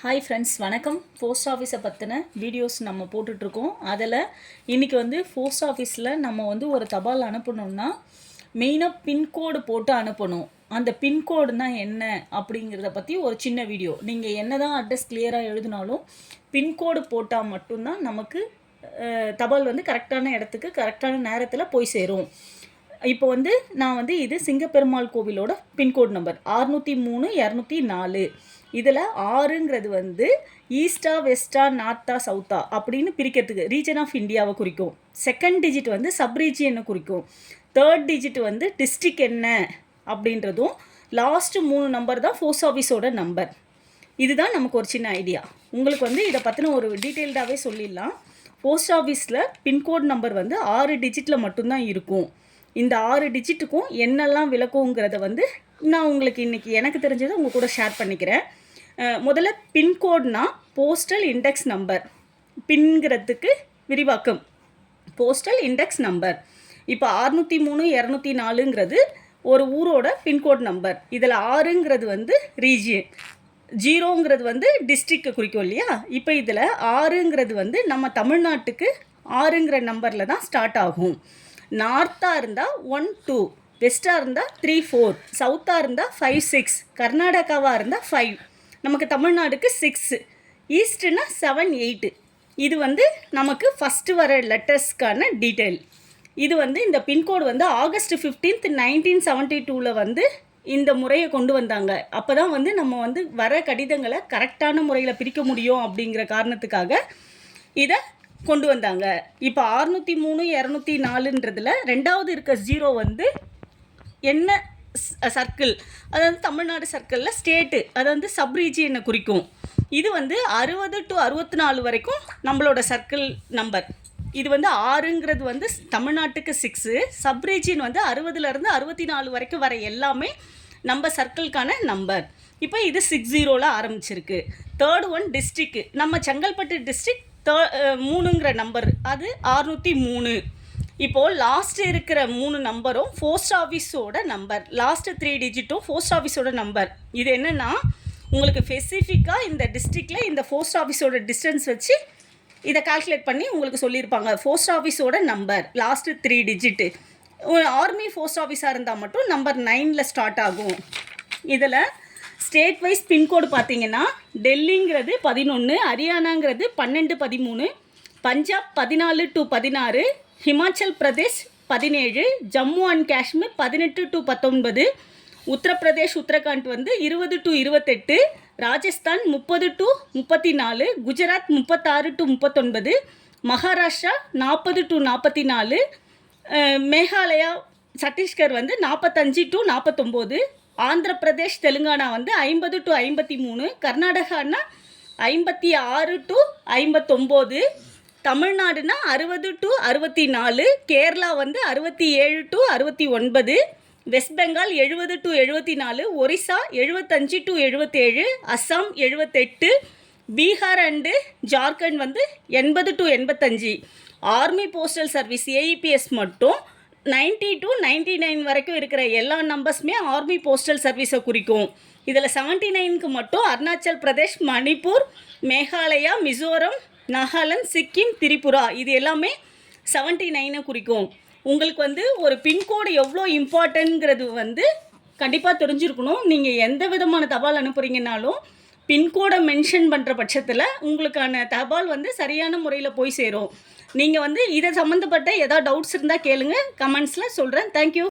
Hi friends, வணக்கம். Post ஆஃபீஸை பற்றின வீடியோஸ் நம்ம போட்டுட்ருக்கோம். அதில் இன்றைக்கி போஸ்ட் ஆஃபீஸில் நம்ம ஒரு தபால் அனுப்பணுன்னா மெயினாக பின்கோடு போட்டு அனுப்பணும். அந்த பின்கோடுனா என்ன அப்படிங்கிறத பற்றி ஒரு சின்ன வீடியோ. நீங்கள் என்ன தான் அட்ரஸ் கிளியராக எழுதினாலும் பின்கோடு போட்டால் மட்டும்தான் நமக்கு தபால் கரெக்டான இடத்துக்கு கரெக்டான நேரத்தில் போய் சேரும். இப்போ நான் இது சிங்கப்பெருமாள் கோவிலோட பின்கோடு நம்பர் 603-204. இதில் 6ங்கிறது ஈஸ்டா, வெஸ்டா, நார்த்தா, சவுத்தா அப்படின்னு பிரிக்கிறதுக்கு ரீஜன் ஆஃப் இந்தியாவை குறிக்கும். செகண்ட் டிஜிட் சப் ரீஜியனை குறிக்கும். தேர்ட் டிஜிட் டிஸ்ட்ரிக் என்ன அப்படின்றதும், லாஸ்ட்டு 3 நம்பர் தான் போஸ்ட் ஆஃபீஸோட நம்பர். இதுதான் நமக்கு ஒரு சின்ன ஐடியா. உங்களுக்கு இதை பற்றின ஒரு டீட்டெயில்டாகவே சொல்லிடலாம். போஸ்ட் ஆஃபீஸில் பின்கோட் நம்பர் 6 டிஜிட்டில் மட்டும்தான் இருக்கும். இந்த 6 டிஜிட்டுக்கும் என்னெல்லாம் விளக்குங்கிறத நான் உங்களுக்கு இன்றைக்கி எனக்கு தெரிஞ்சதை உங்கள் கூட ஷேர் பண்ணிக்கிறேன். முதல்ல பின்கோட்னா போஸ்டல் இண்டெக்ஸ் நம்பர். பின்கிறதுக்கு விரிவாக்கம் போஸ்டல் இண்டெக்ஸ் நம்பர். இப்போ 603-204ங்கிறது ஒரு ஊரோட பின்கோட் நம்பர். இதில் 6ங்கிறது ரீஜியன், 0ங்கிறது டிஸ்ட்ரிக்டை குறிக்கும் இல்லையா. இப்போ இதில் 6ங்கிறது நம்ம தமிழ்நாட்டுக்கு 6ங்கிற நம்பரில் தான் ஸ்டார்ட் ஆகும். நார்த்தாக இருந்தால் 1, 2, வெஸ்ட்டாக இருந்தால் 3, 4, சவுத்தாக இருந்தால் 5, 6, கர்நாடகாவாக இருந்தால் 5, நமக்கு தமிழ்நாடுக்கு 6, ஈஸ்ட்னா 7, 8. இது நமக்கு ஃபஸ்ட்டு வர லெட்டர்ஸ்க்கான டீட்டெயில். இது இந்த பின்கோடு ஆகஸ்ட் 15, 1972 இந்த முறையை கொண்டு வந்தாங்க. அப்போ தான் நம்ம வர கடிதங்களை கரெக்டான முறையில் பிரிக்க முடியும் அப்படிங்கிற காரணத்துக்காக இதை கொண்டு வந்தாங்க. இப்போ 603-204ன்றதில் ரெண்டாவது இருக்க 0 என்ன சர்க்கிள், அதாவது தமிழ்நாடு சர்க்கிளில் ஸ்டேட்டு, அதாவது சப் ரீஜியனை குறிக்கும். இது 60 to 64 வரைக்கும் நம்மளோட சர்க்கிள் நம்பர். இது 6ங்கிறது தமிழ்நாட்டுக்கு 6, சப் ரீஜியன் 60லேருந்து 64 வரைக்கும் வர எல்லாமே நம்ம சர்க்கிள்கான நம்பர். இப்போ இது 60ல் ஆரம்பிச்சிருக்கு. தேர்ட் ஒன் டிஸ்ட்ரிக்கு, நம்ம செங்கல்பட்டு டிஸ்ட்ரிக் 3ங்கிற நம்பர், அது 603. இப்போது லாஸ்ட்டு இருக்கிற 3 நம்பரும் போஸ்ட் ஆஃபீஸோட நம்பர். லாஸ்ட்டு 3 டிஜிட்டும் போஸ்ட் ஆஃபீஸோட நம்பர். இது என்னென்னா உங்களுக்கு ஸ்பெசிஃபிக்காக இந்த டிஸ்ட்ரிக்டில் இந்த போஸ்ட் ஆஃபீஸோட டிஸ்டன்ஸ் வச்சு இதை கால்குலேட் பண்ணி உங்களுக்கு சொல்லியிருப்பாங்க. போஸ்ட் ஆஃபீஸோட number last 3 digit. Army post ஆஃபீஸாக இருந்தால் மட்டும் நம்பர் 9ல் ஸ்டார்ட் ஆகும். இதில் ஸ்டேட் வைஸ் பின்கோடு பார்த்தீங்கன்னா டெல்லிங்கிறது 11, ஹரியானாங்கிறது 12, 13, Punjab 14 to 16, Himachal Pradesh 17, Jammu and Kashmir 18 to 19, Uttar Pradesh Uttarakhand 20 to 28, Rajasthan 30 to 34, Gujarat 36 to 39, Maharashtra 40 to 44, Meghalaya Chhattisgarh 45 to 49, Andhra Pradesh Telangana 50 to 53, கர்நாடகானா 56 to 59, தமிழ்நாடுனா 60 to 64, Kerala 67 to 69, west Bengal 70 to 74, Orissa 75 to 77, Assam 78, Bihar and Jharkhand 80 to 85. Army postal service AEPS மட்டும் 90 to 99 வரைக்கும் இருக்கிற எல்லா நம்பர்ஸுமே ஆர்மி போஸ்டல் சர்வீஸை குறிக்கும். இதில் 79க்கு மட்டும் அருணாச்சல் பிரதேஷ், மணிப்பூர், மேகாலயா, மிசோரம், நாகாலாந்து, சிக்கிம், திரிபுரா, இது எல்லாமே 79 குறிக்கும். உங்களுக்கு ஒரு பின்கோடு எவ்வளோ இம்பார்ட்டன்ட்ங்கிறது கண்டிப்பாக தெரிஞ்சிருக்கணும். நீங்கள் எந்த விதமான தபால் அனுப்புகிறீங்கனாலும் பின்கோடை மென்ஷன் பண்ணுற பட்சத்தில் உங்களுக்கான தபால் சரியான முறையில் போய் சேரும். நீங்கள் இதை சம்மந்தப்பட்ட ஏதாவது டவுட்ஸ் இருந்தால் கேளுங்க, கமெண்ட்ஸில் சொல்கிறேன். தேங்க்யூ.